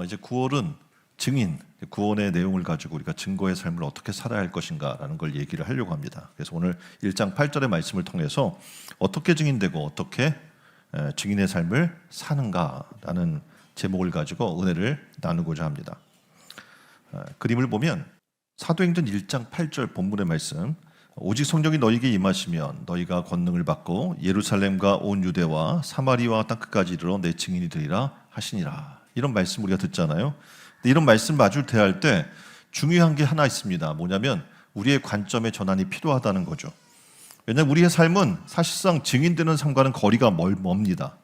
이제 구원은 증인, 구원의 내용을 가지고 우리가 증거의 삶을 어떻게 살아야 할 것인가라는 걸 얘기를 하려고 합니다. 그래서 오늘 1장 8절의 말씀을 통해서 어떻게 증인되고 어떻게 증인의 삶을 사는가라는 제목을 가지고 은혜를 나누고자 합니다. 그림을 보면 사도행전 1장 8절 본문의 말씀, 오직 성령이 너희에게 임하시면 너희가 권능을 받고 예루살렘과 온 유대와 사마리아와 땅 끝까지 이르러 내 증인이 되리라 하시니라. 이런 말씀 우리가 듣잖아요. 근데 이런 말씀 마주 대할 때 중요한 게 하나 있습니다. 뭐냐면 우리의 관점의 전환이 필요하다는 거죠. 왜냐하면 우리의 삶은 사실상 증인되는 삶과는 거리가 멉니다.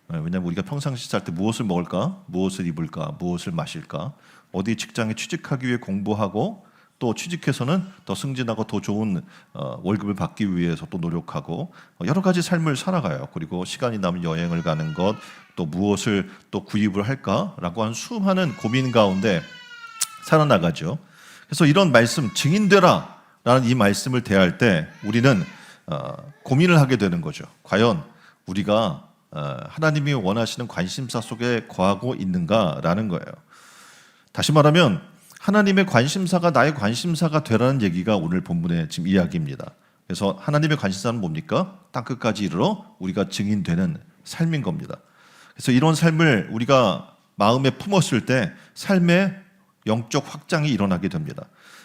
왜냐하면 우리가 평상시 살 때 무엇을 먹을까, 무엇을 입을까, 무엇을 마실까, 어디 직장에 취직하기 위해 공부하고 또 취직해서는 더 승진하고 더 좋은 월급을 받기 위해서 또 노력하고 여러 가지 삶을 살아가요. 그리고 시간이 나면 여행을 가는 것, 또 무엇을 또 구입을 할까라고 하는 수많은 고민 가운데 살아나가죠. 그래서 이런 말씀, 증인되라 라는 이 말씀을 대할 때 우리는 고민을 하게 되는 거죠. 과연 우리가 하나님이 원하시는 관심사 속에 거하고 있는가라는 거예요. 다시 말하면 하나님의 관심사가 나의 관심사가 되라는 얘기가 오늘 본문의 지금 이야기입니다. 그래서 하나님의 관심사는 뭡니까? 땅끝까지 이르러 우리가 증인되는 삶인 겁니다. 그래서 이런 삶을 우리가 마음에 품었을 때 삶의 영적 확장이 일어나게 됩니다.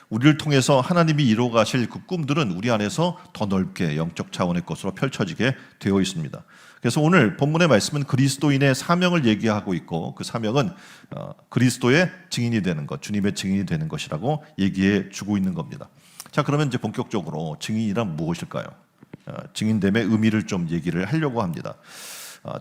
우리를 통해서 하나님이 이루어 가실 그 꿈들은 우리 안에서 더 넓게 영적 차원의 것으로 펼쳐지게 되어 있습니다. 그래서 오늘 본문의 말씀은 그리스도인의 사명을 얘기하고 있고 그 사명은 그리스도의 증인이 되는 것, 주님의 증인이 되는 것이라고 얘기해 주고 있는 겁니다. 자, 그러면 이제 본격적으로 증인이란 무엇일까요? 증인됨의 의미를 좀 얘기를 하려고 합니다.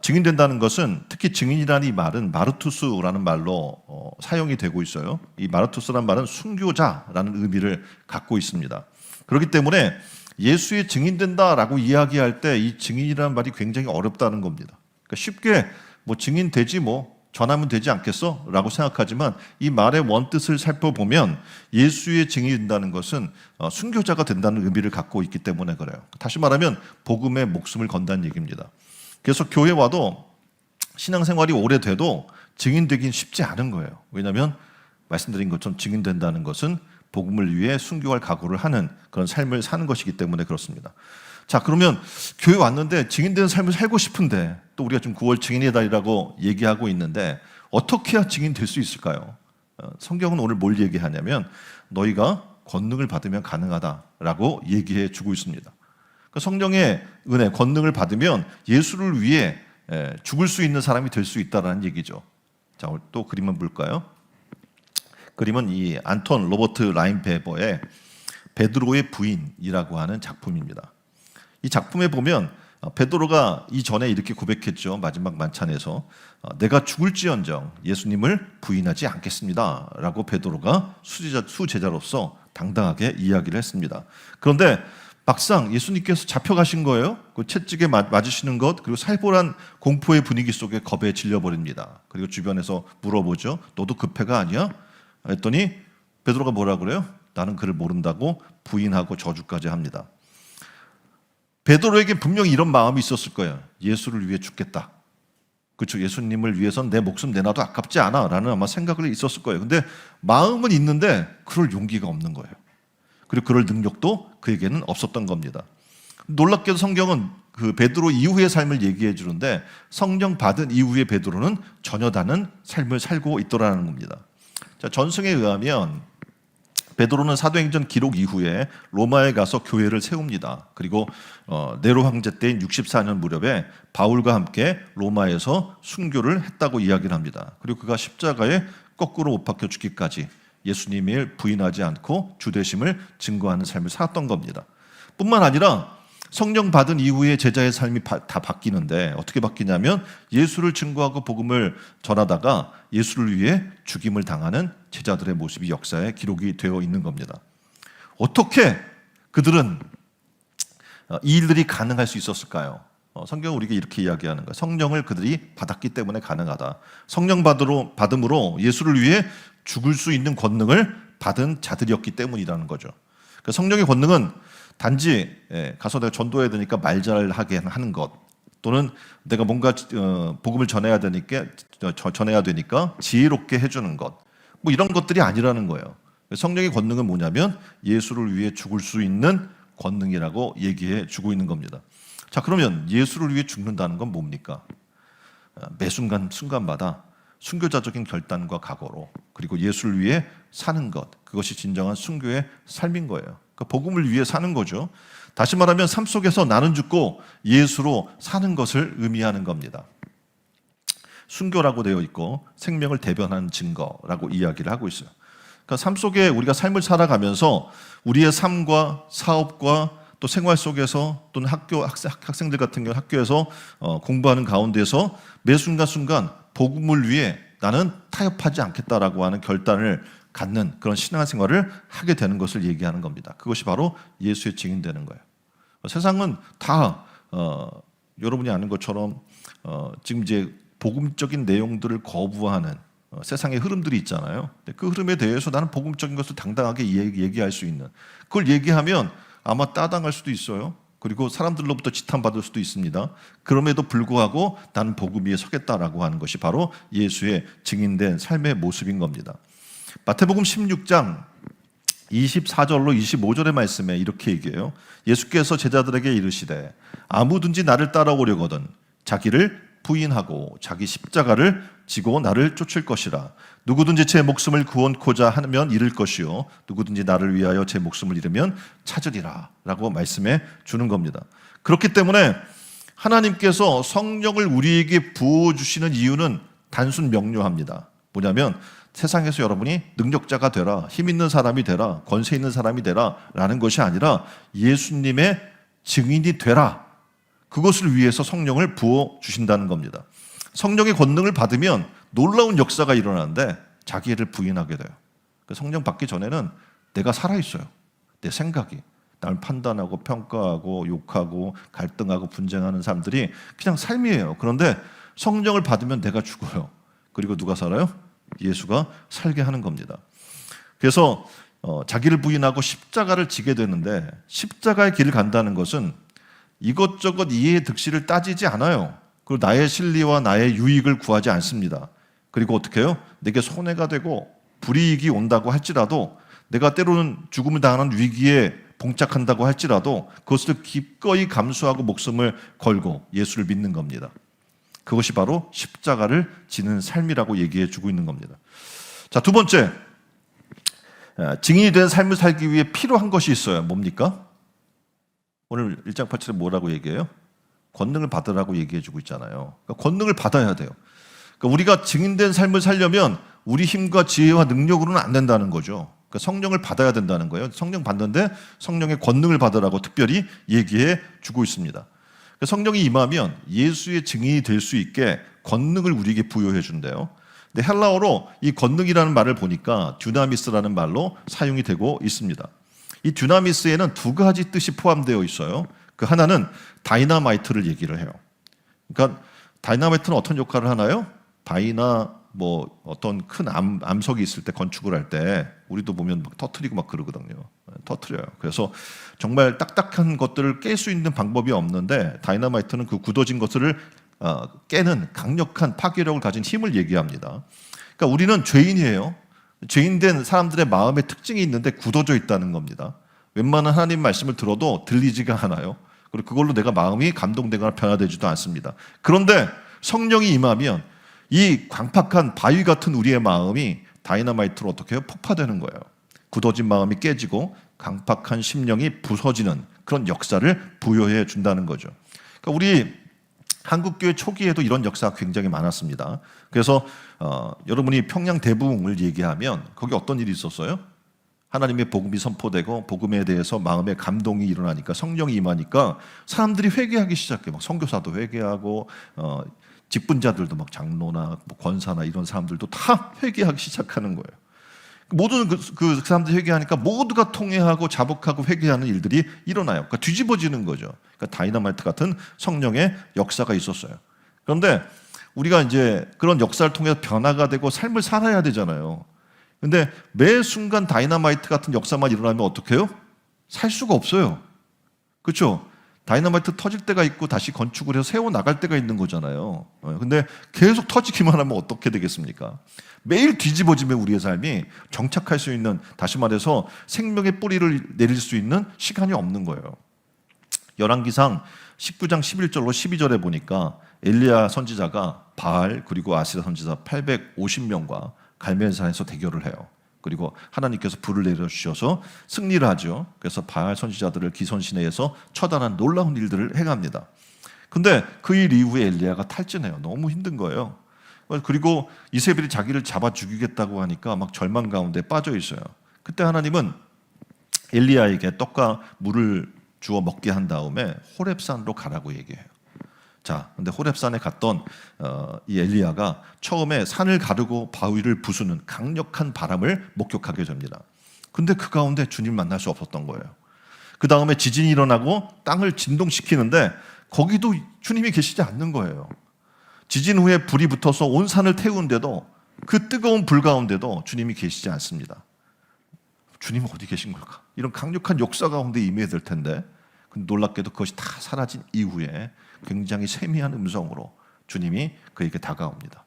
증인된다는 것은 특히 증인이라는 이 말은 마르투스라는 말로 사용이 되고 있어요. 이 마르투스라는 말은 순교자라는 의미를 갖고 있습니다. 그렇기 때문에 예수의 증인된다라고 이야기할 때 이 증인이라는 말이 굉장히 어렵다는 겁니다. 그러니까 쉽게 뭐 증인되지 뭐 전하면 되지 않겠어? 라고 생각하지만 이 말의 원뜻을 살펴보면 예수의 증인이 된다는 것은 순교자가 된다는 의미를 갖고 있기 때문에 그래요. 다시 말하면 복음에 목숨을 건다는 얘기입니다. 그래서 교회 와도 신앙생활이 오래돼도 증인되긴 쉽지 않은 거예요. 왜냐하면 말씀드린 것처럼 증인된다는 것은 복음을 위해 순교할 각오를 하는 그런 삶을 사는 것이기 때문에 그렇습니다. 자, 그러면 교회 왔는데 증인되는 삶을 살고 싶은데 또 우리가 지금 9월 증인의 달이라고 얘기하고 있는데 어떻게 해야 증인될 수 있을까요? 성경은 오늘 뭘 얘기하냐면 너희가 권능을 받으면 가능하다라고 얘기해 주고 있습니다. 성령의 은혜, 권능을 받으면 예수를 위해 죽을 수 있는 사람이 될 수 있다는 얘기죠. 자, 또 그림 한번 볼까요? 그림은 이 안톤 로버트 라인베버의 베드로의 부인이라고 하는 작품입니다. 이 작품에 보면 베드로가 이전에 이렇게 고백했죠. 마지막 만찬에서 내가 죽을지언정 예수님을 부인하지 않겠습니다 라고 베드로가 수제자로서 당당하게 이야기를 했습니다. 그런데 막상 예수님께서 잡혀가신 거예요. 그 채찍에 맞으시는 것, 그리고 살벌한 공포의 분위기 속에 겁에 질려버립니다. 그리고 주변에서 물어보죠. 너도 급해가 아니야? 했더니 베드로가 뭐라 그래요? 나는 그를 모른다고 부인하고 저주까지 합니다. 베드로에게 분명히 이런 마음이 있었을 거예요. 예수를 위해 죽겠다. 그렇죠. 예수님을 위해서는 내 목숨 내놔도 아깝지 않아 라는 아마 생각을 있었을 거예요. 근데 마음은 있는데 그럴 용기가 없는 거예요. 그리고 그럴 능력도 그에게는 없었던 겁니다. 놀랍게도 성경은 그 베드로 이후의 삶을 얘기해 주는데 성령 받은 이후의 베드로는 전혀 다른 삶을 살고 있더라는 겁니다. 자, 전승에 의하면 베드로는 사도행전 기록 이후에 로마에 가서 교회를 세웁니다. 그리고 네로 황제 때인 64년 무렵에 바울과 함께 로마에서 순교를 했다고 이야기를 합니다. 그리고 그가 십자가에 거꾸로 못 박혀 죽기까지 예수님을 부인하지 않고 주되심을 증거하는 삶을 살았던 겁니다. 뿐만 아니라 성령 받은 이후에 제자의 삶이 다 바뀌는데 어떻게 바뀌냐면 예수를 증거하고 복음을 전하다가 예수를 위해 죽임을 당하는 제자들의 모습이 역사에 기록이 되어 있는 겁니다. 어떻게 그들은 이 일들이 가능할 수 있었을까요? 성경은 우리에게 이렇게 이야기하는 거예요. 성령을 그들이 받았기 때문에 가능하다. 성령 받음으로 예수를 위해 죽을 수 있는 권능을 받은 자들이었기 때문이라는 거죠. 성령의 권능은 단지 가서 내가 전도해야 되니까 말 잘하게 하는 것, 또는 내가 뭔가 복음을 전해야 되니까 지혜롭게 해주는 것, 뭐 이런 것들이 아니라는 거예요. 성령의 권능은 뭐냐면 예수를 위해 죽을 수 있는 권능이라고 얘기해 주고 있는 겁니다. 자, 그러면 예수를 위해 죽는다는 건 뭡니까? 매 순간마다 순교자적인 결단과 각오로, 그리고 예수를 위해 사는 것, 그것이 진정한 순교의 삶인 거예요. 그러니까 복음을 위해 사는 거죠. 다시 말하면 삶 속에서 나는 죽고 예수로 사는 것을 의미하는 겁니다. 순교라고 되어 있고 생명을 대변하는 증거라고 이야기를 하고 있어요. 그러니까 삶 속에 우리가 삶을 살아가면서 우리의 삶과 사업과 또 생활 속에서 또는 학생들 같은 경우 학교에서 공부하는 가운데서 매 순간순간 복음을 위해 나는 타협하지 않겠다라고 하는 결단을 갖는 그런 신앙생활을 하게 되는 것을 얘기하는 겁니다. 그것이 바로 예수의 증인되는 거예요. 세상은 다 여러분이 아는 것처럼 지금 이제 복음적인 내용들을 거부하는 세상의 흐름들이 있잖아요. 그 흐름에 대해서 나는 복음적인 것을 당당하게 얘기할 수 있는, 그걸 얘기하면 아마 따당할 수도 있어요. 그리고 사람들로부터 지탄받을 수도 있습니다. 그럼에도 불구하고 나는 복음 위에 서겠다라고 하는 것이 바로 예수의 증인된 삶의 모습인 겁니다. 마태복음 16장 24절로 25절의 말씀에 이렇게 얘기해요. 예수께서 제자들에게 이르시되 아무든지 나를 따라오려거든 자기를 부인하고 자기 십자가를 지고 나를 쫓을 것이라. 누구든지 제 목숨을 구원코자 하면 잃을 것이요 누구든지 나를 위하여 제 목숨을 잃으면 찾으리라 라고 말씀해 주는 겁니다. 그렇기 때문에 하나님께서 성령을 우리에게 부어주시는 이유는 단순 명료합니다. 뭐냐면 세상에서 여러분이 능력자가 되라, 힘 있는 사람이 되라, 권세 있는 사람이 되라 라는 것이 아니라 예수님의 증인이 되라, 그것을 위해서 성령을 부어주신다는 겁니다. 성령의 권능을 받으면 놀라운 역사가 일어나는데 자기를 부인하게 돼요. 성령 받기 전에는 내가 살아있어요. 내 생각이 나를 판단하고 평가하고 욕하고 갈등하고 분쟁하는 사람들이 그냥 삶이에요. 그런데 성령을 받으면 내가 죽어요. 그리고 누가 살아요? 예수가 살게 하는 겁니다. 그래서 자기를 부인하고 십자가를 지게 되는데, 십자가의 길을 간다는 것은 이것저것 이해의 득실을 따지지 않아요. 그리고 나의 실리와 나의 유익을 구하지 않습니다. 그리고 어떻게 해요? 내게 손해가 되고 불이익이 온다고 할지라도, 내가 때로는 죽음을 당하는 위기에 봉착한다고 할지라도 그것을 기꺼이 감수하고 목숨을 걸고 예수를 믿는 겁니다. 그것이 바로 십자가를 지는 삶이라고 얘기해 주고 있는 겁니다. 자, 두 번째, 증인이 된 삶을 살기 위해 필요한 것이 있어요. 뭡니까? 오늘 1장 8절에 뭐라고 얘기해요? 권능을 받으라고 얘기해 주고 있잖아요. 그러니까 권능을 받아야 돼요. 그러니까 우리가 증인된 삶을 살려면 우리 힘과 지혜와 능력으로는 안 된다는 거죠. 그러니까 성령을 받아야 된다는 거예요. 성령 받는데 성령의 권능을 받으라고 특별히 얘기해 주고 있습니다. 그러니까 성령이 임하면 예수의 증인이 될 수 있게 권능을 우리에게 부여해 준대요. 근데 헬라어로 이 권능이라는 말을 보니까 듀나미스라는 말로 사용이 되고 있습니다. 이 듀나미스에는 두 가지 뜻이 포함되어 있어요. 그 하나는 다이나마이트를 얘기를 해요. 그러니까 다이나마이트는 어떤 역할을 하나요? 바위나 뭐 어떤 큰 암석이 있을 때, 건축을 할 때 우리도 보면 막 터트리고 막 그러거든요. 터트려요. 그래서 정말 딱딱한 것들을 깰 수 있는 방법이 없는데 다이나마이트는 그 굳어진 것을 깨는 강력한 파괴력을 가진 힘을 얘기합니다. 그러니까 우리는 죄인이에요. 죄인된 사람들의 마음의 특징이 있는데 굳어져 있다는 겁니다. 웬만한 하나님 말씀을 들어도 들리지가 않아요. 그리고 그걸로 내가 마음이 감동되거나 변화되지도 않습니다. 그런데 성령이 임하면 이 광팍한 바위 같은 우리의 마음이 다이너마이트로 어떻게 해요? 폭파되는 거예요. 굳어진 마음이 깨지고 강팍한 심령이 부서지는 그런 역사를 부여해 준다는 거죠. 그러니까 우리 한국교회 초기에도 이런 역사가 굉장히 많았습니다. 그래서 여러분이 평양 대부흥을 얘기하면 거기 어떤 일이 있었어요? 하나님의 복음이 선포되고 복음에 대해서 마음의 감동이 일어나니까, 성령이 임하니까 사람들이 회개하기 시작해요. 막 선교사도 회개하고 직분자들도 막 장로나 뭐 권사나 이런 사람들도 다 회개하기 시작하는 거예요. 모든 그 사람들이 회개하니까 모두가 통회하고 자복하고 회개하는 일들이 일어나요. 그러니까 뒤집어지는 거죠. 그러니까 다이너마이트 같은 성령의 역사가 있었어요. 그런데 우리가 이제 그런 역사를 통해서 변화가 되고 삶을 살아야 되잖아요. 근데 매 순간 다이너마이트 같은 역사만 일어나면 어떡해요? 살 수가 없어요. 그렇죠? 다이너마이트 터질 때가 있고 다시 건축을 해서 세워 나갈 때가 있는 거잖아요. 근데 계속 터지기만 하면 어떻게 되겠습니까? 매일 뒤집어지면 우리의 삶이 정착할 수 있는, 다시 말해서 생명의 뿌리를 내릴 수 있는 시간이 없는 거예요. 열왕기상 19장 11절로 12절에 보니까 엘리야 선지자가 바알 그리고 아시라 선지자 850명과 갈멜산에서 대결을 해요. 그리고 하나님께서 불을 내려주셔서 승리를 하죠. 그래서 바알 선지자들을 기손 시내에서 처단한 놀라운 일들을 행합니다. 근데 그 일 이후에 엘리야가 탈진해요. 너무 힘든 거예요. 그리고 이세벨이 자기를 잡아 죽이겠다고 하니까 막 절망 가운데 빠져 있어요. 그때 하나님은 엘리야에게 떡과 물을 주어 먹게 한 다음에 호렙산으로 가라고 얘기해요. 자, 근데 호렙산에 갔던 이 엘리야가 처음에 산을 가르고 바위를 부수는 강력한 바람을 목격하게 됩니다. 근데 그 가운데 주님 만날 수 없었던 거예요. 그 다음에 지진이 일어나고 땅을 진동시키는데 거기도 주님이 계시지 않는 거예요. 지진 후에 불이 붙어서 온 산을 태우는데도 그 뜨거운 불 가운데도 주님이 계시지 않습니다. 주님은 어디 계신 걸까? 이런 강력한 역사 가운데 임해야 될 텐데, 근데 놀랍게도 그것이 다 사라진 이후에 굉장히 세미한 음성으로 주님이 그에게 다가옵니다.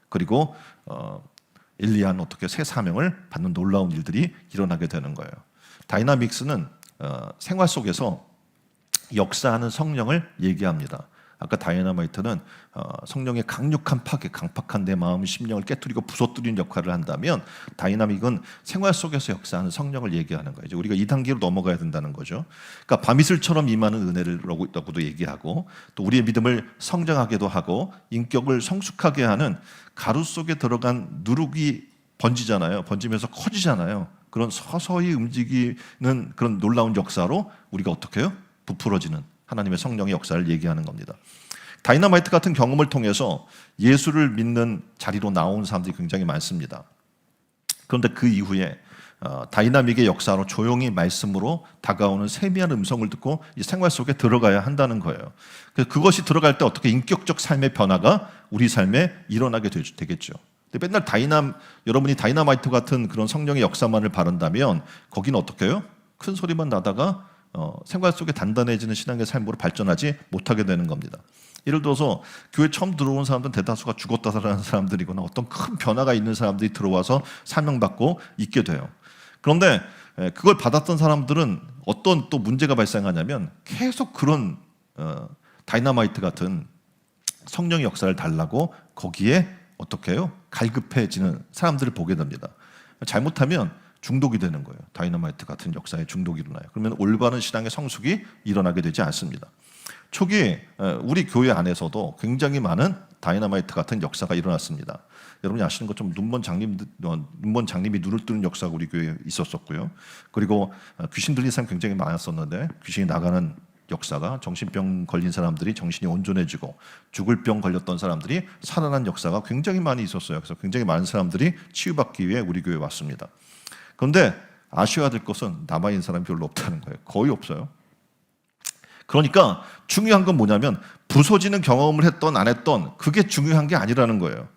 그리고 엘리야는 어떻게 새 사명을 받는 놀라운 일들이 일어나게 되는 거예요. 다이나믹스는 생활 속에서 역사하는 성령을 얘기합니다. 아까 다이너마이트는 성령의 강력한 파괴, 강팍한 내 마음, 심령을 깨트리고 부서뜨리는 역할을 한다면, 다이나믹은 생활 속에서 역사하는 성령을 얘기하는 거예요. 이제 우리가 2단계로 넘어가야 된다는 거죠. 그러니까 밤이슬처럼 임하는 은혜라고도 얘기하고, 또 우리의 믿음을 성장하게도 하고 인격을 성숙하게 하는 가루 속에 들어간 누룩이 번지잖아요. 번지면서 커지잖아요. 그런 서서히 움직이는 그런 놀라운 역사로 우리가 어떻게 해요? 부풀어지는 하나님의 성령의 역사를 얘기하는 겁니다. 다이너마이트 같은 경험을 통해서 예수를 믿는 자리로 나온 사람들이 굉장히 많습니다. 그런데 그 이후에 다이나믹의 역사로 조용히 말씀으로 다가오는 세미한 음성을 듣고 이 생활 속에 들어가야 한다는 거예요. 그것이 들어갈 때 어떻게 인격적 삶의 변화가 우리 삶에 일어나게 되겠죠. 근데 맨날 여러분이 다이너마이트 같은 그런 성령의 역사만을 바른다면 거기는 어떻게 해요? 큰 소리만 나다가 생활 속에 단단해지는 신앙의 삶으로 발전하지 못하게 되는 겁니다. 예를 들어서 교회 처음 들어온 사람들은 대다수가 죽었다라는 사람들이거나 어떤 큰 변화가 있는 사람들이 들어와서 사명받고 있게 돼요. 그런데 그걸 받았던 사람들은 어떤 또 문제가 발생하냐면 계속 그런 다이너마이트 같은 성령의 역사를 달라고 거기에 어떻게 해요? 갈급해지는 사람들을 보게 됩니다. 잘못하면 중독이 되는 거예요. 다이너마이트 같은 역사에 중독이 일어나요. 그러면 올바른 신앙의 성숙이 일어나게 되지 않습니다. 초기에 우리 교회 안에서도 굉장히 많은 다이너마이트 같은 역사가 일어났습니다. 여러분이 아시는 것처럼 눈먼 장님이 눈을 뜨는 역사가 우리 교회에 있었었고요. 그리고 귀신 들린 사람이 굉장히 많았었는데 귀신이 나가는 역사가, 정신병 걸린 사람들이 정신이 온전해지고 죽을 병 걸렸던 사람들이 살아난 역사가 굉장히 많이 있었어요. 그래서 굉장히 많은 사람들이 치유받기 위해 우리 교회에 왔습니다. 그런데 아셔야 될 것은 남아있는 사람이 별로 없다는 거예요. 거의 없어요. 그러니까 중요한 건 뭐냐면 부서지는 경험을 했던 안 했던 그게 중요한 게 아니라는 거예요.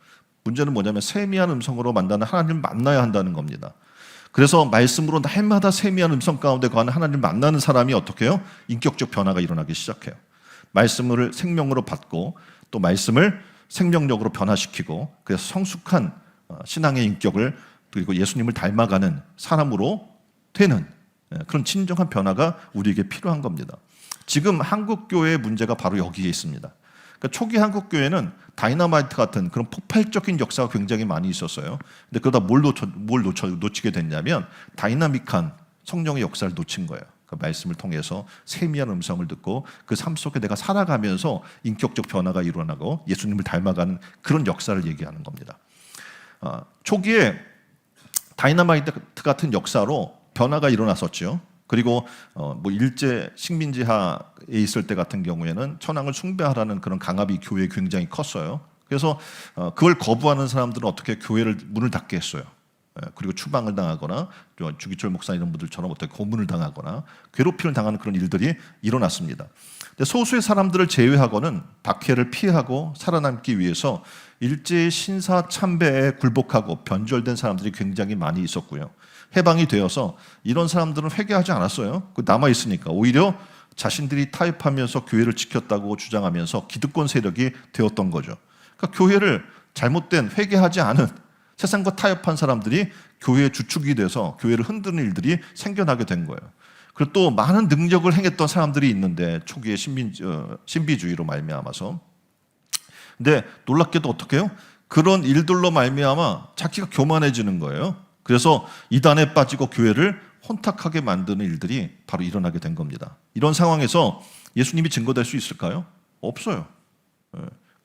문제는 뭐냐면 세미한 음성으로 만나는 하나님을 만나야 한다는 겁니다. 그래서 말씀으로 날마다 세미한 음성 가운데 거하는 하나님을 만나는 사람이 어떻게 해요? 인격적 변화가 일어나기 시작해요. 말씀을 생명으로 받고 또 말씀을 생명력으로 변화시키고, 그래서 성숙한 신앙의 인격을, 그리고 예수님을 닮아가는 사람으로 되는 그런 진정한 변화가 우리에게 필요한 겁니다. 지금 한국교회의 문제가 바로 여기에 있습니다. 그러니까 초기 한국교회는 다이너마이트 같은 그런 폭발적인 역사가 굉장히 많이 있었어요. 근데 그러다 뭘 놓치게 됐냐면 다이나믹한 성령의 역사를 놓친 거예요. 그 말씀을 통해서 세미한 음성을 듣고 그 삶 속에 내가 살아가면서 인격적 변화가 일어나고 예수님을 닮아가는 그런 역사를 얘기하는 겁니다. 초기에 다이너마이트 같은 역사로 변화가 일어났었죠. 그리고 뭐 일제 식민지하에 있을 때 같은 경우에는 천황을 숭배하라는 그런 강압이 교회에 굉장히 컸어요. 그래서 그걸 거부하는 사람들은 어떻게 교회를 문을 닫게 했어요. 그리고 추방을 당하거나 주기철 목사 이런 분들처럼 어떻게 고문을 당하거나 괴롭힘을 당하는 그런 일들이 일어났습니다. 근데 소수의 사람들을 제외하고는 박해를 피하고 살아남기 위해서 일제의 신사 참배에 굴복하고 변절된 사람들이 굉장히 많이 있었고요. 해방이 되어서 이런 사람들은 회개하지 않았어요. 남아 있으니까 오히려 자신들이 타협하면서 교회를 지켰다고 주장하면서 기득권 세력이 되었던 거죠. 그러니까 교회를 잘못된 회개하지 않은 세상과 타협한 사람들이 교회의 주축이 돼서 교회를 흔드는 일들이 생겨나게 된 거예요. 그리고 또 많은 능력을 행했던 사람들이 있는데 초기에 신비주의로 말미암아서. 근데 놀랍게도 어떻게 해요? 그런 일들로 말미암아 자기가 교만해지는 거예요. 그래서 이단에 빠지고 교회를 혼탁하게 만드는 일들이 바로 일어나게 된 겁니다. 이런 상황에서 예수님이 증거될 수 있을까요? 없어요.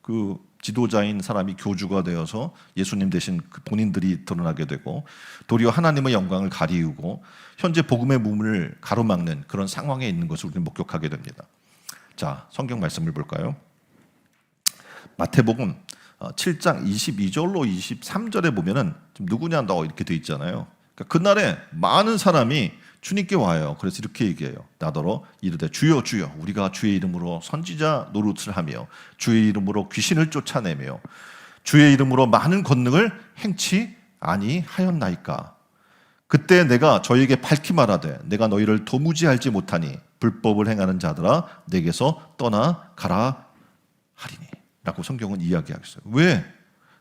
그 지도자인 사람이 교주가 되어서 예수님 대신 본인들이 드러나게 되고 도리어 하나님의 영광을 가리우고 현재 복음의 문을 가로막는 그런 상황에 있는 것을 우리는 목격하게 됩니다. 자, 성경 말씀을 볼까요? 마태복음 7장 22절로 23절에 보면은 지금 누구냐 너 이렇게 돼 있잖아요. 그러니까 그날에 많은 사람이 주님께 와요. 그래서 이렇게 얘기해요. 나더러 이르되 주여 주여 우리가 주의 이름으로 선지자 노릇을 하며 주의 이름으로 귀신을 쫓아내며 주의 이름으로 많은 권능을 행치 아니하였나이까. 그때 내가 저에게 밝히 말하되 내가 너희를 도무지 알지 못하니 불법을 행하는 자들아 내게서 떠나가라 하리니 라고 성경은 이야기하겠어요. 왜?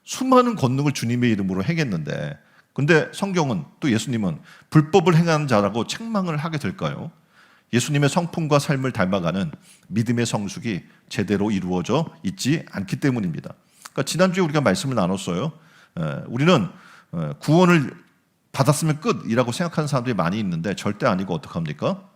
수많은 권능을 주님의 이름으로 행했는데 근데 성경은 또 예수님은 불법을 행하는 자라고 책망을 하게 될까요? 예수님의 성품과 삶을 닮아가는 믿음의 성숙이 제대로 이루어져 있지 않기 때문입니다. 그러니까 지난주에 우리가 말씀을 나눴어요. 우리는 구원을 받았으면 끝이라고 생각하는 사람들이 많이 있는데 절대 아니고 어떡합니까?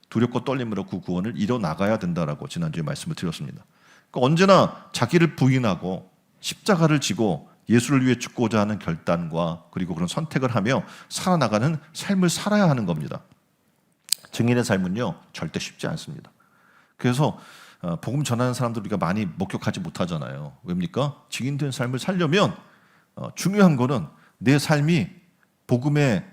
두렵고 떨림으로 그 구원을 이뤄나가야 된다라고 지난주에 말씀을 드렸습니다. 그러니까 언제나 자기를 부인하고 십자가를 지고 예수를 위해 죽고자 하는 결단과 그리고 그런 선택을 하며 살아나가는 삶을 살아야 하는 겁니다. 증인의 삶은요 절대 쉽지 않습니다. 그래서 복음 전하는 사람들 우리가 많이 목격하지 못하잖아요. 왜입니까? 증인된 삶을 살려면 중요한 거는 내 삶이 복음의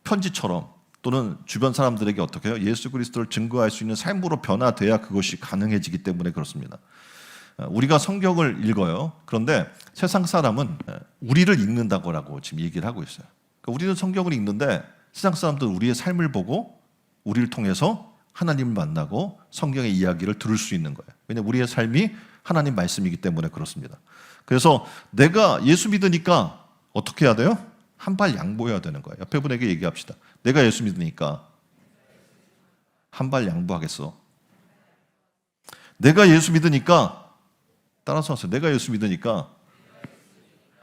편지처럼 또는 주변 사람들에게 어떻게 해요? 예수 그리스도를 증거할 수 있는 삶으로 변화돼야 그것이 가능해지기 때문에 그렇습니다. 우리가 성경을 읽어요. 그런데 세상 사람은 우리를 읽는다고 지금 얘기를 하고 있어요. 그러니까 우리는 성경을 읽는데 세상 사람들은 우리의 삶을 보고 우리를 통해서 하나님을 만나고 성경의 이야기를 들을 수 있는 거예요. 왜냐하면 우리의 삶이 하나님 말씀이기 때문에 그렇습니다. 그래서 내가 예수 믿으니까 어떻게 해야 돼요? 한 발 양보해야 되는 거예요. 옆에 분에게 얘기합시다. 내가 예수 믿으니까 한 발 양보하겠어. 내가 예수 믿으니까 따라서 하세요. 내가 예수 믿으니까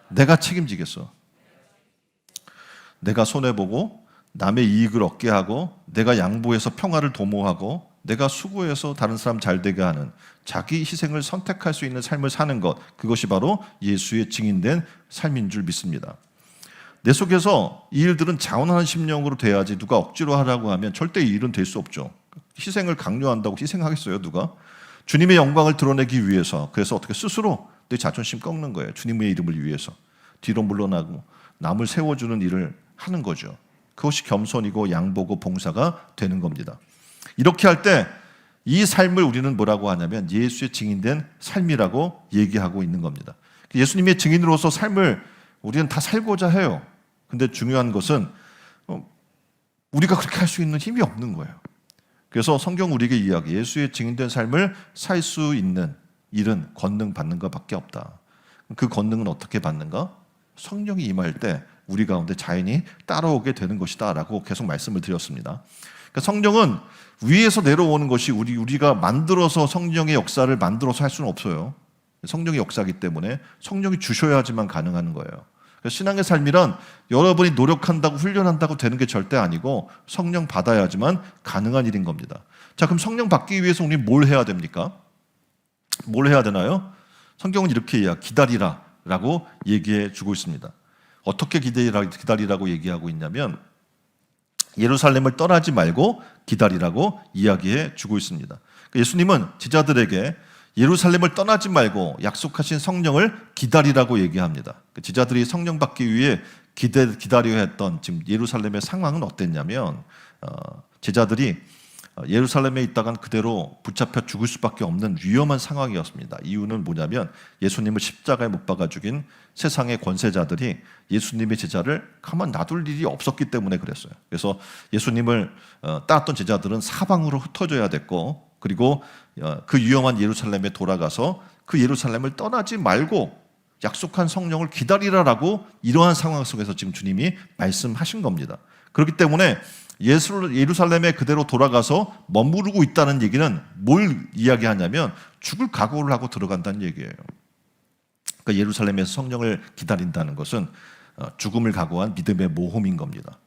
내가 책임지겠어. 내가 손해보고 남의 이익을 얻게 하고 내가 양보해서 평화를 도모하고 내가 수고해서 다른 사람 잘 되게 하는 자기 희생을 선택할 수 있는 삶을 사는 것, 그것이 바로 예수의 증인된 삶인 줄 믿습니다. 내 속에서 이 일들은 자원하는 심령으로 돼야지 누가 억지로 하라고 하면 절대 이 일은 될 수 없죠. 희생을 강요한다고 희생하겠어요 누가? 주님의 영광을 드러내기 위해서 그래서 어떻게 스스로 내 자존심 꺾는 거예요. 주님의 이름을 위해서 뒤로 물러나고 남을 세워주는 일을 하는 거죠. 그것이 겸손이고 양보고 봉사가 되는 겁니다. 이렇게 할 때 이 삶을 우리는 뭐라고 하냐면 예수의 증인된 삶이라고 얘기하고 있는 겁니다. 예수님의 증인으로서 삶을 우리는 다 살고자 해요. 근데 중요한 것은 우리가 그렇게 할 수 있는 힘이 없는 거예요. 그래서 성경 우리에게 이야기 예수의 증인된 삶을 살 수 있는 일은 권능 받는 것밖에 없다. 그 권능은 어떻게 받는가? 성령이 임할 때 우리 가운데 자연히 따라오게 되는 것이다 라고 계속 말씀을 드렸습니다. 그러니까 성령은 위에서 내려오는 것이 우리가 만들어서 성령의 역사를 만들어서 할 수는 없어요. 성령의 역사이기 때문에 성령이 주셔야지만 가능한 거예요. 신앙의 삶이란 여러분이 노력한다고 훈련한다고 되는 게 절대 아니고 성령 받아야지만 가능한 일인 겁니다. 자, 그럼 성령 받기 위해서 우리 뭘 해야 됩니까? 뭘 해야 되나요? 성경은 이렇게 기다리라 라고 얘기해 주고 있습니다. 어떻게 기다리라고 얘기하고 있냐면 예루살렘을 떠나지 말고 기다리라고 이야기해 주고 있습니다. 예수님은 제자들에게 예루살렘을 떠나지 말고 약속하신 성령을 기다리라고 얘기합니다. 제자들이 성령 받기 위해 기다려야 했던 지금 예루살렘의 상황은 어땠냐면 제자들이 예루살렘에 있다간 그대로 붙잡혀 죽을 수밖에 없는 위험한 상황이었습니다. 이유는 뭐냐면 예수님을 십자가에 못 박아 죽인 세상의 권세자들이 예수님의 제자를 가만 놔둘 일이 없었기 때문에 그랬어요. 그래서 예수님을 따랐던 제자들은 사방으로 흩어져야 됐고, 그리고 그 위험한 예루살렘에 돌아가서 그 예루살렘을 떠나지 말고 약속한 성령을 기다리라라고 이러한 상황 속에서 지금 주님이 말씀하신 겁니다. 그렇기 때문에 예루살렘에 그대로 돌아가서 머무르고 있다는 얘기는 뭘 이야기하냐면 죽을 각오를 하고 들어간다는 얘기예요. 그러니까 예루살렘에서 성령을 기다린다는 것은 죽음을 각오한 믿음의 모험인 겁니다.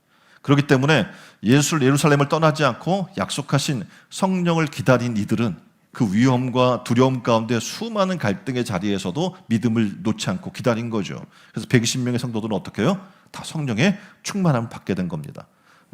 그렇기 때문에 예루살렘을 떠나지 않고 약속하신 성령을 기다린 이들은 그 위험과 두려움 가운데 수많은 갈등의 자리에서도 믿음을 놓지 않고 기다린 거죠. 그래서 120명의 성도들은 어떻게 해요? 다 성령의 충만함을 받게 된 겁니다.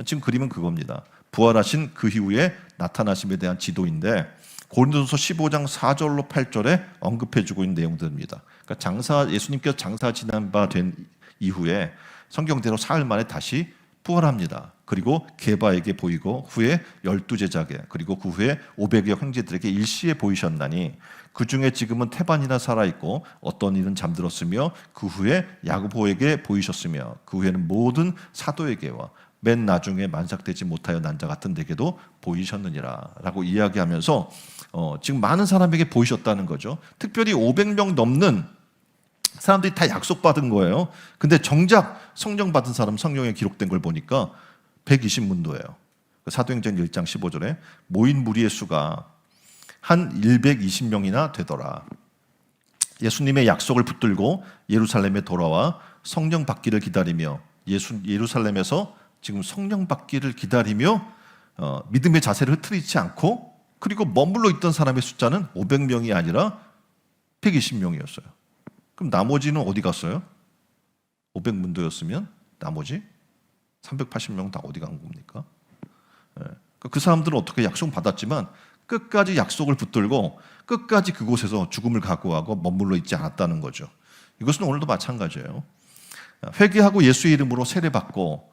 지금 그림은 그겁니다. 부활하신 그 이후에 나타나심에 대한 지도인데, 고린도전서 15장 4절로 8절에 언급해주고 있는 내용들입니다. 그러니까 예수님께서 장사 지난 바 된 이후에 성경대로 사흘 만에 다시 부활합니다. 그리고 게바에게 보이고 후에 12제자에게, 그리고 그 후에 500여 형제들에게 일시에 보이셨나니 그 중에 지금은 태반이나 살아있고 어떤 이는 잠들었으며 그 후에 야고보에게 보이셨으며 그 후에는 모든 사도에게와 맨 나중에 만삭되지 못하여 난 자 같은 데게도 보이셨느니라 라고 이야기하면서 지금 많은 사람에게 보이셨다는 거죠. 특별히 500명 넘는 사람들이 다 약속받은 거예요. 근데 정작 성령 받은 사람, 성경에 기록된 걸 보니까 120문도예요. 사도행전 1장 15절에 모인 무리의 수가 한 120명이나 되더라. 예수님의 약속을 붙들고 예루살렘에 돌아와 성령 받기를 기다리며 예루살렘에서 지금 성령 받기를 기다리며 믿음의 자세를 흐트리지 않고, 그리고 머물러 있던 사람의 숫자는 500명이 아니라 120명이었어요. 그럼 나머지는 어디 갔어요? 500문도였으면 나머지 380명 다 어디 간 겁니까? 그 사람들은 어떻게 약속 받았지만 끝까지 약속을 붙들고 끝까지 그곳에서 죽음을 각오하고 머물러 있지 않았다는 거죠. 이것은 오늘도 마찬가지예요. 회개하고 예수의 이름으로 세례받고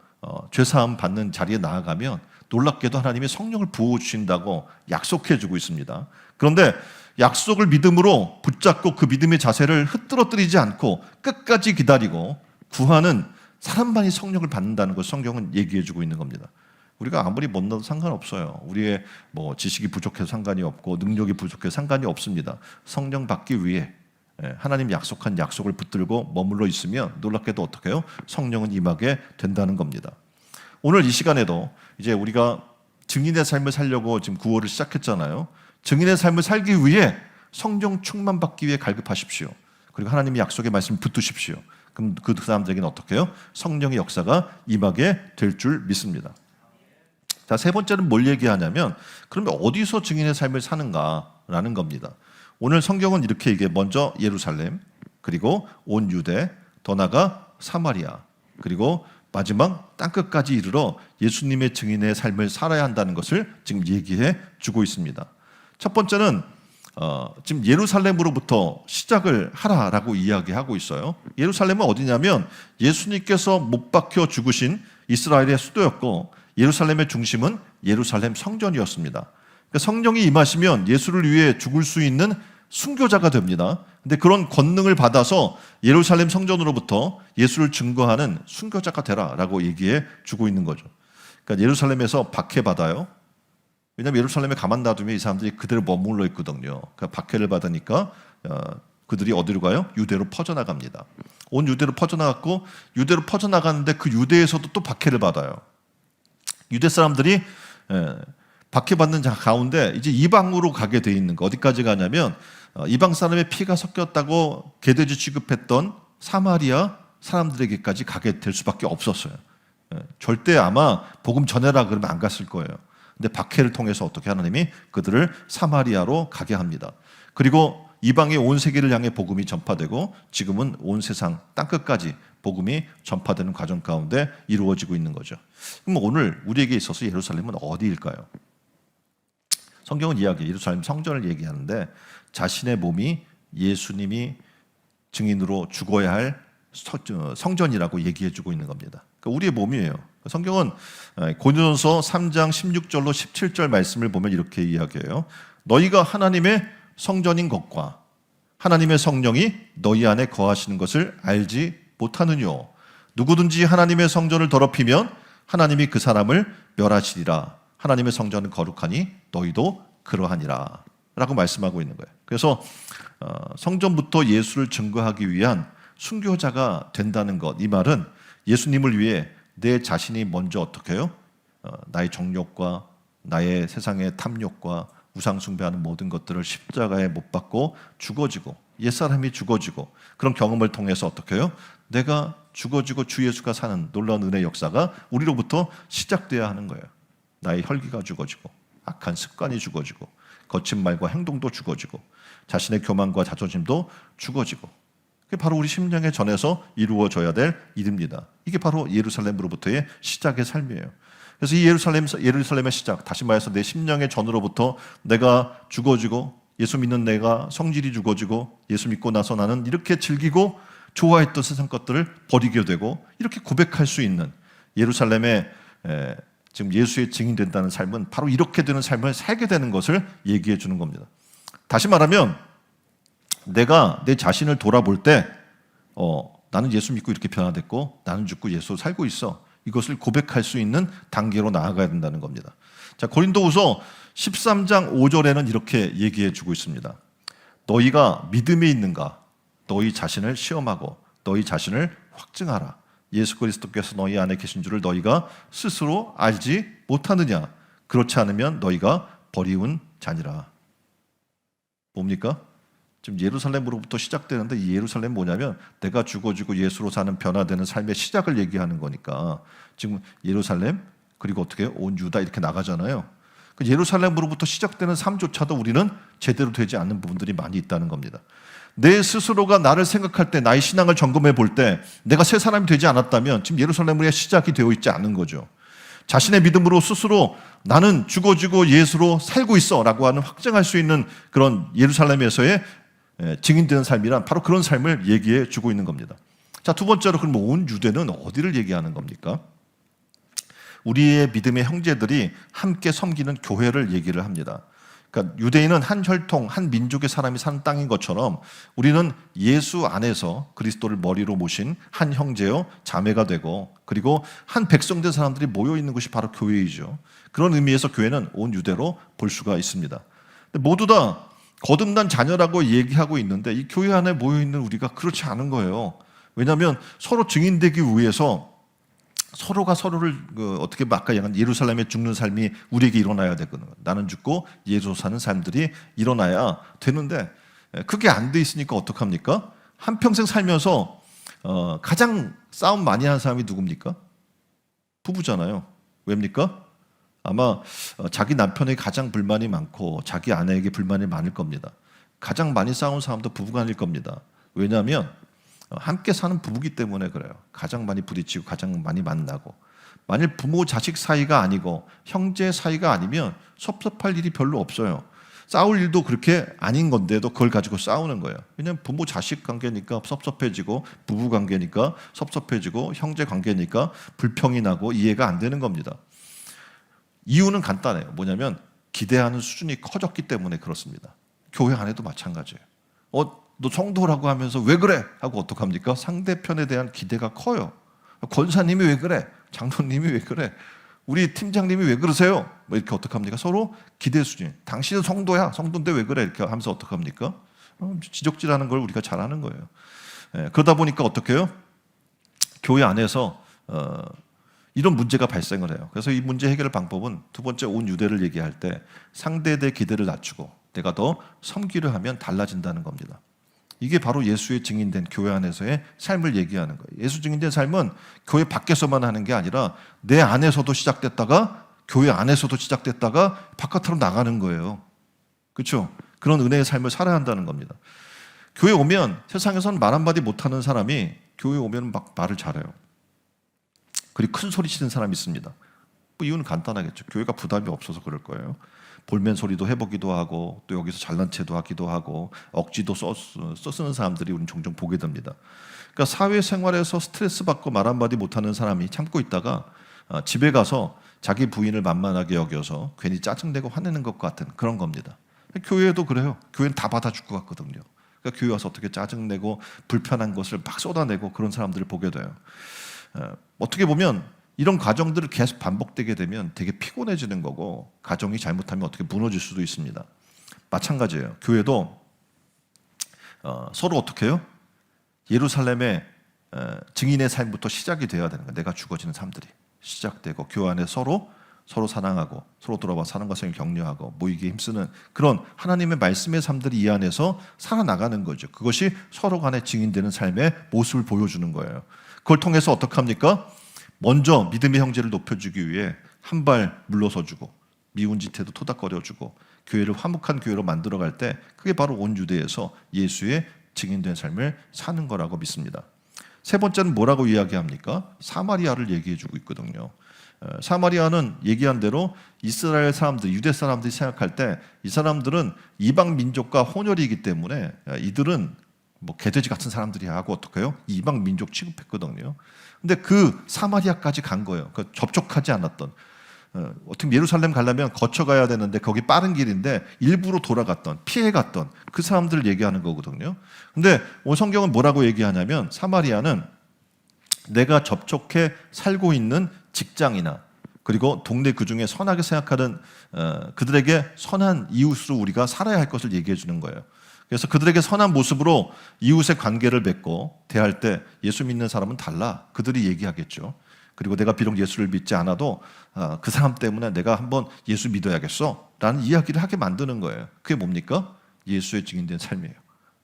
죄사함 받는 자리에 나아가면 놀랍게도 하나님이 성령을 부어주신다고 약속해주고 있습니다. 그런데 약속을 믿음으로 붙잡고 그 믿음의 자세를 흐트러뜨리지 않고 끝까지 기다리고 구하는 사람만이 성령을 받는다는 것, 성경은 얘기해주고 있는 겁니다. 우리가 아무리 못나도 상관없어요. 우리의 지식이 부족해서 상관이 없고 능력이 부족해서 상관이 없습니다. 성령 받기 위해 하나님 약속한 약속을 붙들고 머물러 있으면 놀랍게도 어떻게 해요? 성령은 임하게 된다는 겁니다. 오늘 이 시간에도 이제 우리가 증인의 삶을 살려고 지금 구호를 시작했잖아요. 증인의 삶을 살기 위해 성령 충만 받기 위해 갈급하십시오. 그리고 하나님의 약속의 말씀을 붙드십시오. 그럼 그 사람들에게는 어떻게 해요? 성령의 역사가 임하게 될 줄 믿습니다. 자, 세 번째는 뭘 얘기하냐면, 그러면 어디서 증인의 삶을 사는가라는 겁니다. 오늘 성경은 이렇게 얘기해. 먼저 예루살렘, 그리고 온 유대, 더 나아가 사마리아, 그리고 마지막 땅끝까지 이르러 예수님의 증인의 삶을 살아야 한다는 것을 지금 얘기해 주고 있습니다. 첫 번째는 지금 예루살렘으로부터 시작을 하라라고 이야기하고 있어요. 예루살렘은 어디냐면 예수님께서 못 박혀 죽으신 이스라엘의 수도였고, 예루살렘의 중심은 예루살렘 성전이었습니다. 그러니까 성령이 임하시면 예수를 위해 죽을 수 있는 순교자가 됩니다. 근데 그런 권능을 받아서 예루살렘 성전으로부터 예수를 증거하는 순교자가 되라라고 얘기해 주고 있는 거죠. 그러니까 예루살렘에서 박해받아요. 왜냐하면 예루살렘에 가만 놔두면 이 사람들이 그대로 머물러 있거든요. 그러니까 박해를 받으니까 그들이 어디로 가요? 유대로 퍼져나갑니다. 온 유대로 퍼져나갔고, 유대로 퍼져나가는데 그 유대에서도 또 박해를 받아요. 유대 사람들이 박해받는 가운데 이제 이방으로 가게 돼 있는 거. 어디까지 가냐면 이방 사람의 피가 섞였다고 개돼지 취급했던 사마리아 사람들에게까지 가게 될 수밖에 없었어요. 절대 아마 복음 전해라 그러면 안 갔을 거예요. 근데 박해를 통해서 어떻게 하나님이 그들을 사마리아로 가게 합니다. 그리고 이방의 온 세계를 향해 복음이 전파되고, 지금은 온 세상 땅끝까지 복음이 전파되는 과정 가운데 이루어지고 있는 거죠. 그럼 오늘 우리에게 있어서 예루살렘은 어디일까요? 성경은 예루살렘 성전을 얘기하는데, 자신의 몸이 예수님이 증인으로 죽어야 할 성전이라고 얘기해 주고 있는 겁니다. 그러니까 우리의 몸이에요. 성경은 고린도전서 3장 16절로 17절 말씀을 보면 이렇게 이야기해요. 너희가 하나님의 성전인 것과 하나님의 성령이 너희 안에 거하시는 것을 알지 못하느뇨. 누구든지 하나님의 성전을 더럽히면 하나님이 그 사람을 멸하시리라. 하나님의 성전은 거룩하니 너희도 그러하니라 라고 말씀하고 있는 거예요. 그래서 성전부터 예수를 증거하기 위한 순교자가 된다는 것, 이 말은 예수님을 위해 내 자신이 먼저 어떻게 해요? 나의 정욕과 나의 세상의 탐욕과 우상 숭배하는 모든 것들을 십자가에 못 박고 죽어지고 옛사람이 죽어지고 그런 경험을 통해서 어떻게 해요? 내가 죽어지고 주 예수가 사는 놀라운 은혜의 역사가 우리로부터 시작돼야 하는 거예요. 나의 혈기가 죽어지고 악한 습관이 죽어지고 거친 말과 행동도 죽어지고 자신의 교만과 자존심도 죽어지고 그게 바로 우리 심령의 전에서 이루어져야 될 일입니다. 이게 바로 예루살렘으로부터의 시작의 삶이에요. 그래서 이 예루살렘의 시작, 다시 말해서 내 심령의 전으로부터 내가 죽어지고 예수 믿는 내가 성질이 죽어지고 예수 믿고 나서 나는 이렇게 즐기고 좋아했던 세상 것들을 버리게 되고 이렇게 고백할 수 있는 예루살렘의 지금 예수의 증인된다는 삶은 바로 이렇게 되는 삶을 살게 되는 것을 얘기해 주는 겁니다. 다시 말하면 내가 내 자신을 돌아볼 때 나는 예수 믿고 이렇게 변화됐고 나는 죽고 예수 살고 있어. 이것을 고백할 수 있는 단계로 나아가야 된다는 겁니다. 자, 고린도후서 13장 5절에는 이렇게 얘기해 주고 있습니다. 너희가 믿음에 있는가? 너희 자신을 시험하고 너희 자신을 확증하라. 예수 그리스도께서 너희 안에 계신 줄을 너희가 스스로 알지 못하느냐? 그렇지 않으면 너희가 버리운 자니라. 뭡니까? 지금 예루살렘으로부터 시작되는데 이 예루살렘 뭐냐면 내가 죽어지고 예수로 사는 변화되는 삶의 시작을 얘기하는 거니까 지금 예루살렘 그리고 어떻게 온 유다 이렇게 나가잖아요. 그 예루살렘으로부터 시작되는 삶조차도 우리는 제대로 되지 않는 부분들이 많이 있다는 겁니다. 내 스스로가 나를 생각할 때 나의 신앙을 점검해 볼 때 내가 새 사람이 되지 않았다면 지금 예루살렘의 시작이 되어 있지 않은 거죠. 자신의 믿음으로 스스로 나는 죽어지고 예수로 살고 있어 라고 하는 확증할 수 있는 그런 예루살렘에서의 증인되는 삶이란 바로 그런 삶을 얘기해 주고 있는 겁니다. 자, 두 번째로 그럼 온 유대는 어디를 얘기하는 겁니까? 우리의 믿음의 형제들이 함께 섬기는 교회를 얘기를 합니다. 그러니까 유대인은 한 혈통, 한 민족의 사람이 사는 땅인 것처럼 우리는 예수 안에서 그리스도를 머리로 모신 한 형제요 자매가 되고 그리고 한 백성된 사람들이 모여 있는 것이 바로 교회이죠. 그런 의미에서 교회는 온 유대로 볼 수가 있습니다. 모두 다 거듭난 자녀라고 얘기하고 있는데 이 교회 안에 모여 있는 우리가 그렇지 않은 거예요. 왜냐하면 서로 증인되기 위해서 서로가 서로를 어떻게 아까 얘기한 예루살렘에 죽는 삶이 우리에게 일어나야 되거든요. 나는 죽고 예수 사는 삶들이 일어나야 되는데 그게 안 돼 있으니까 어떡합니까? 한평생 살면서 가장 싸움 많이 하는 사람이 누굽니까? 부부잖아요. 왜입니까? 아마 자기 남편에게 가장 불만이 많고 자기 아내에게 불만이 많을 겁니다. 가장 많이 싸운 사람도 부부간일 겁니다. 왜냐하면 함께 사는 부부기 때문에 그래요. 가장 많이 부딪히고 가장 많이 만나고 만일 부모 자식 사이가 아니고 형제 사이가 아니면 섭섭할 일이 별로 없어요. 싸울 일도 그렇게 아닌 건데도 그걸 가지고 싸우는 거예요. 왜냐하면 부모 자식 관계니까 섭섭해지고 부부 관계니까 섭섭해지고 형제 관계니까 불평이 나고 이해가 안 되는 겁니다. 이유는 간단해요. 뭐냐면 기대하는 수준이 커졌기 때문에 그렇습니다. 교회 안에도 마찬가지예요. 너 성도라고 하면서 왜 그래? 하고 어떡합니까? 상대편에 대한 기대가 커요. 권사님이 왜 그래? 장로님이 왜 그래? 우리 팀장님이 왜 그러세요? 뭐 이렇게 어떡합니까? 서로 기대 수준. 당신은 성도야. 성도인데 왜 그래? 이렇게 하면서 어떡합니까? 지적질하는 걸 우리가 잘하는 거예요. 그러다 보니까 어떻게 해요? 교회 안에서 이런 문제가 발생을 해요. 그래서 이 문제 해결 방법은 두 번째 온 유대를 얘기할 때 상대에 대해 기대를 낮추고 내가 더 섬기려 하면 달라진다는 겁니다. 이게 바로 예수의 증인된 교회 안에서의 삶을 얘기하는 거예요. 예수 증인된 삶은 교회 밖에서만 하는 게 아니라 내 안에서도 시작됐다가 교회 안에서도 시작됐다가 바깥으로 나가는 거예요. 그렇죠? 그런 은혜의 삶을 살아야 한다는 겁니다. 교회 오면 세상에서는 말 한마디 못하는 사람이 교회 오면 막 말을 잘해요. 그리고 큰 소리 치는 사람이 있습니다. 뭐 이유는 간단하겠죠. 교회가 부담이 없어서 그럴 거예요. 볼멘 소리도 해보기도 하고 또 여기서 잘난 체도 하기도 하고 억지도 쓰는 사람들이 우리는 종종 보게 됩니다. 그러니까 사회생활에서 스트레스 받고 말 한마디 못하는 사람이 참고 있다가 집에 가서 자기 부인을 만만하게 여겨서 괜히 짜증내고 화내는 것 같은 그런 겁니다. 교회에도 그래요. 교회는 다 받아줄 것 같거든요. 그러니까 교회 와서 어떻게 짜증내고 불편한 것을 막 쏟아내고 그런 사람들을 보게 돼요. 어떻게 보면 이런 과정들을 계속 반복되게 되면 되게 피곤해지는 거고 가정이 잘못하면 어떻게 무너질 수도 있습니다. 마찬가지예요. 교회도 서로 어떻게 해요? 예루살렘의 증인의 삶부터 시작이 돼야 되는 거예요. 내가 죽어지는 삶들이 시작되고 교회 안에 서로 사랑하고 서로 돌아와 사는 것을 격려하고 모이기에 힘쓰는 그런 하나님의 말씀의 삶들이 이 안에서 살아나가는 거죠. 그것이 서로 간에 증인되는 삶의 모습을 보여주는 거예요. 그걸 통해서 어떻게 합니까? 먼저 믿음의 형제를 높여주기 위해 한 발 물러서주고 미운 짓에도 토닥거려주고 교회를 화목한 교회로 만들어갈 때 그게 바로 온 유대에서 예수의 증인된 삶을 사는 거라고 믿습니다. 세 번째는 뭐라고 이야기합니까? 사마리아를 얘기해주고 있거든요. 사마리아는 얘기한 대로 이스라엘 사람들, 유대 사람들이 생각할 때 이 사람들은 이방 민족과 혼혈이기 때문에 이들은 뭐 개돼지 같은 사람들이 하고 어떻게 해요? 이방 민족 취급했거든요. 근데 그 사마리아까지 간 거예요. 그 접촉하지 않았던 어떻게 예루살렘 가려면 거쳐가야 되는데 거기 빠른 길인데 일부러 돌아갔던 피해갔던 그 사람들을 얘기하는 거거든요. 근데 오늘 성경은 뭐라고 얘기하냐면 사마리아는 내가 접촉해 살고 있는 직장이나 그리고 동네 그중에 선하게 생각하는 그들에게 선한 이웃으로 우리가 살아야 할 것을 얘기해 주는 거예요. 그래서 그들에게 선한 모습으로 이웃의 관계를 맺고 대할 때 예수 믿는 사람은 달라. 그들이 얘기하겠죠. 그리고 내가 비록 예수를 믿지 않아도 그 사람 때문에 내가 한번 예수 믿어야겠어 라는 이야기를 하게 만드는 거예요. 그게 뭡니까? 예수의 증인된 삶이에요.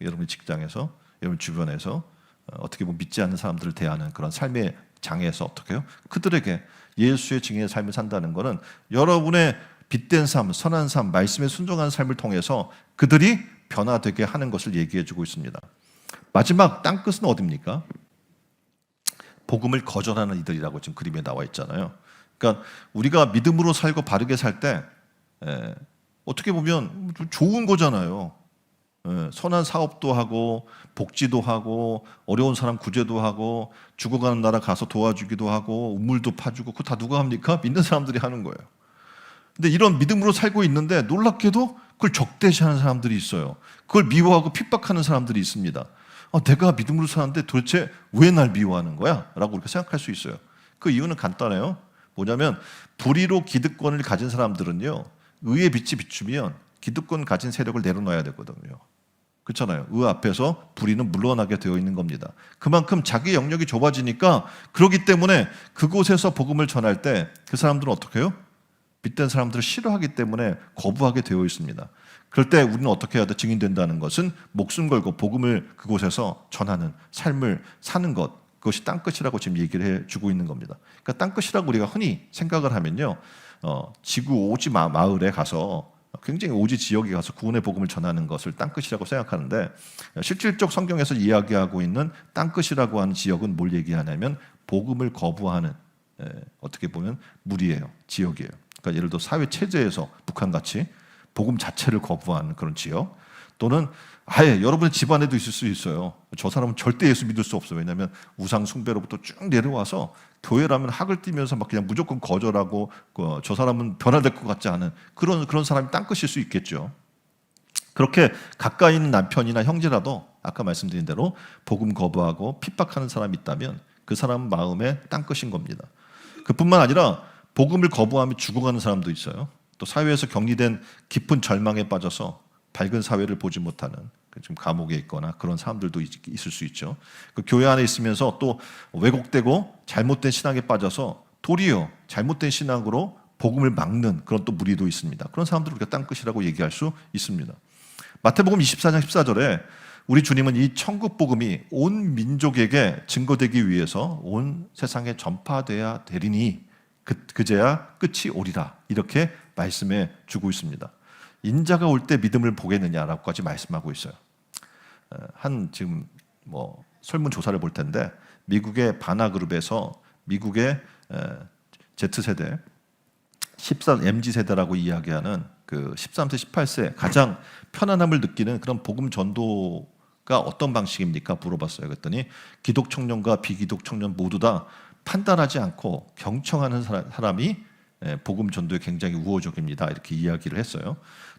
여러분 직장에서, 여러분 주변에서 어떻게 보면 믿지 않는 사람들을 대하는 그런 삶의 장에서 어떻게 해요? 그들에게 예수의 증인의 삶을 산다는 것은 여러분의 빛된 삶, 선한 삶, 말씀에 순종한 삶을 통해서 그들이 변화되게 하는 것을 얘기해주고 있습니다. 마지막 땅끝은 어디입니까? 복음을 거절하는 이들이라고 지금 그림에 나와 있잖아요. 그러니까 우리가 믿음으로 살고 바르게 살 때 어떻게 보면 좋은 거잖아요. 선한 사업도 하고 복지도 하고 어려운 사람 구제도 하고 죽어가는 나라 가서 도와주기도 하고 우물도 파주고 그거 다 누가 합니까? 믿는 사람들이 하는 거예요. 근데 이런 믿음으로 살고 있는데 놀랍게도 그걸 적대시하는 사람들이 있어요. 그걸 미워하고 핍박하는 사람들이 있습니다. 내가 믿음으로 사는데 도대체 왜 날 미워하는 거야? 라고 우리가 생각할 수 있어요. 그 이유는 간단해요. 뭐냐면 불의로 기득권을 가진 사람들은요, 의의 빛이 비추면 기득권 가진 세력을 내려놔야 되거든요. 그렇잖아요. 의 앞에서 불의는 물러나게 되어 있는 겁니다. 그만큼 자기 영역이 좁아지니까 그렇기 때문에 그곳에서 복음을 전할 때 그 사람들은 어떻게 해요? 믿던 사람들을 싫어하기 때문에 거부하게 되어 있습니다. 그럴 때 우리는 어떻게 해야 돼? 증인된다는 것은 목숨 걸고 복음을 그곳에서 전하는 삶을 사는 것, 그것이 땅끝이라고 지금 얘기를 해주고 있는 겁니다. 그러니까 땅끝이라고 우리가 흔히 생각을 하면요, 지구 오지 마을에 가서 굉장히 오지 지역에 가서 구원의 복음을 전하는 것을 땅끝이라고 생각하는데 실질적 성경에서 이야기하고 있는 땅끝이라고 하는 지역은 뭘 얘기하냐면 복음을 거부하는 어떻게 보면 무리예요, 지역이에요. 그러니까 예를 들어 사회 체제에서 북한같이 복음 자체를 거부하는 그런 지역 또는 아예 여러분의 집안에도 있을 수 있어요. 저 사람은 절대 예수 믿을 수 없어요. 왜냐하면 우상 숭배로부터 쭉 내려와서 교회라면 학을 띠면서 막 그냥 무조건 거절하고 저 사람은 변화될 것 같지 않은 그런 사람이 땅끝일 수 있겠죠. 그렇게 가까이 있는 남편이나 형제라도 아까 말씀드린 대로 복음 거부하고 핍박하는 사람이 있다면 그 사람 마음에 땅끝인 겁니다. 그뿐만 아니라 복음을 거부하며 죽어가는 사람도 있어요. 또 사회에서 격리된 깊은 절망에 빠져서 밝은 사회를 보지 못하는 지금 감옥에 있거나 그런 사람들도 있을 수 있죠. 그 교회 안에 있으면서 또 왜곡되고 잘못된 신앙에 빠져서 도리어 잘못된 신앙으로 복음을 막는 그런 또 무리도 있습니다. 그런 사람들을 우리가 땅끝이라고 얘기할 수 있습니다. 마태복음 24장 14절에 우리 주님은 이 천국 복음이 온 민족에게 증거되기 위해서 온 세상에 전파돼야 되리니 그제야 끝이 오리라 이렇게 말씀해 주고 있습니다. 인자가 올 때 믿음을 보겠느냐라고까지 말씀하고 있어요. 한 지금 뭐 설문조사를 볼 텐데 미국의 바나그룹에서 미국의 Z세대 MZ 세대라고 이야기하는 그 13세, 18세 가장 편안함을 느끼는 그런 복음 전도가 어떤 방식입니까? 물어봤어요. 그랬더니 기독 청년과 비기독 청년 모두 다 판단하지 않고 경청하는 사람이 복음 전도에 굉장히 우호적입니다. 이렇게 이야기를 했어요.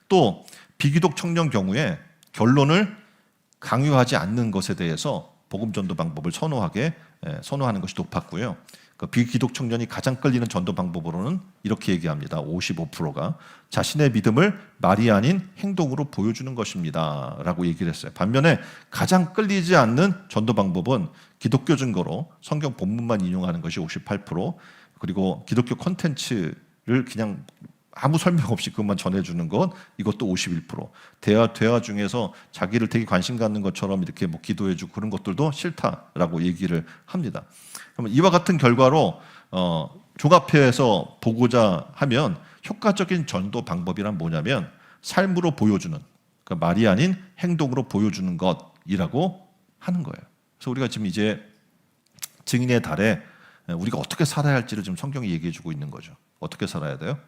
또 비기독 청년 경우에 결론을 강요하지 않는 것에 대해서 복음 전도 방법을 선호하는 것이 높았고요. 그 비기독 청년이 가장 끌리는 전도 방법으로는 이렇게 얘기합니다. 55%가 자신의 믿음을 말이 아닌 행동으로 보여주는 것입니다. 라고 얘기를 했어요. 반면에 가장 끌리지 않는 전도 방법은 기독교 증거로 성경 본문만 인용하는 것이 58%, 그리고 기독교 콘텐츠를 그냥 아무 설명 없이 그것만 전해주는 것, 이것도 51%. 대화 중에서 자기를 되게 관심 갖는 것처럼 이렇게 뭐 기도해주고 그런 것들도 싫다라고 얘기를 합니다. 그러면 이와 같은 결과로 종합해서 보고자 하면 효과적인 전도 방법이란 뭐냐면 삶으로 보여주는, 그러니까 말이 아닌 행동으로 보여주는 것이라고 하는 거예요. 그래서 우리가 지금 이제 증인의 달에 우리가 어떻게 살아야 할지를 지금 성경이 얘기해주고 있는 거죠. 어떻게 살아야 돼요?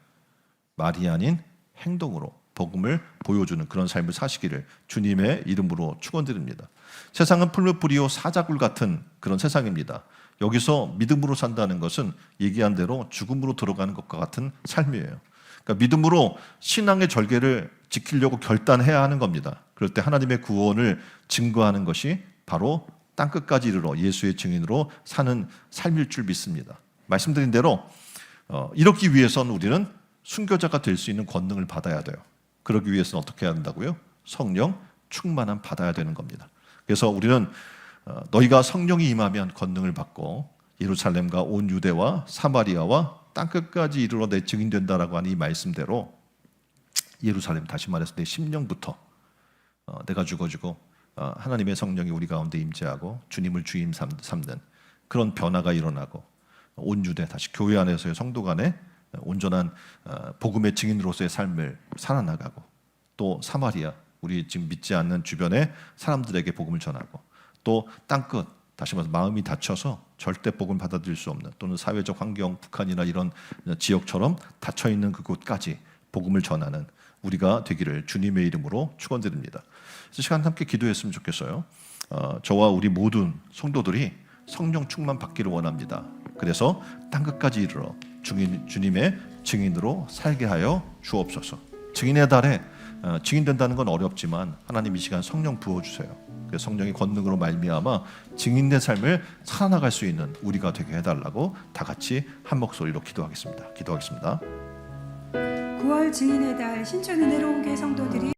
말이 아닌 행동으로 복음을 보여주는 그런 삶을 사시기를 주님의 이름으로 축원드립니다. 세상은 풀무뿌리요 사자굴 같은 그런 세상입니다. 여기서 믿음으로 산다는 것은 얘기한 대로 죽음으로 들어가는 것과 같은 삶이에요. 그러니까 믿음으로 신앙의 절개를 지키려고 결단해야 하는 겁니다. 그럴 때 하나님의 구원을 증거하는 것이 바로 땅끝까지 이르러 예수의 증인으로 사는 삶일 줄 믿습니다. 말씀드린 대로 이렇기 위해서는 우리는 순교자가 될 수 있는 권능을 받아야 돼요. 그러기 위해서는 어떻게 해야 한다고요? 성령 충만함 받아야 되는 겁니다. 그래서 우리는 너희가 성령이 임하면 권능을 받고 예루살렘과 온 유대와 사마리아와 땅끝까지 이르러 내 증인 된다라고 하는 이 말씀대로 예루살렘, 다시 말해서 내 심령부터 내가 죽어지고 하나님의 성령이 우리 가운데 임재하고 주님을 주임 삼는 그런 변화가 일어나고 온 유대, 다시 교회 안에서의 성도 간에 온전한 복음의 증인으로서의 삶을 살아나가고, 또 사마리아, 우리 지금 믿지 않는 주변의 사람들에게 복음을 전하고, 또 땅끝, 다시 말해서 마음이 닫혀서 절대 복음을 받아들일 수 없는, 또는 사회적 환경, 북한이나 이런 지역처럼 닫혀있는 그곳까지 복음을 전하는 우리가 되기를 주님의 이름으로 축원드립니다. 그래서 시간 함께 기도했으면 좋겠어요. 저와 우리 모든 성도들이 성령 충만 받기를 원합니다. 그래서 땅끝까지 이르러 주님의 증인으로 살게 하여 주옵소서. 증인의 달에 증인된다는 건 어렵지만 하나님 이 시간 성령 부어주세요. 그래서 성령의 권능으로 말미암아 증인된 삶을 살아나갈 수 있는 우리가 되게 해달라고 다 같이 한 목소리로 기도하겠습니다. 9월 증인의 달 신촌 은혜로운 교회 성도들이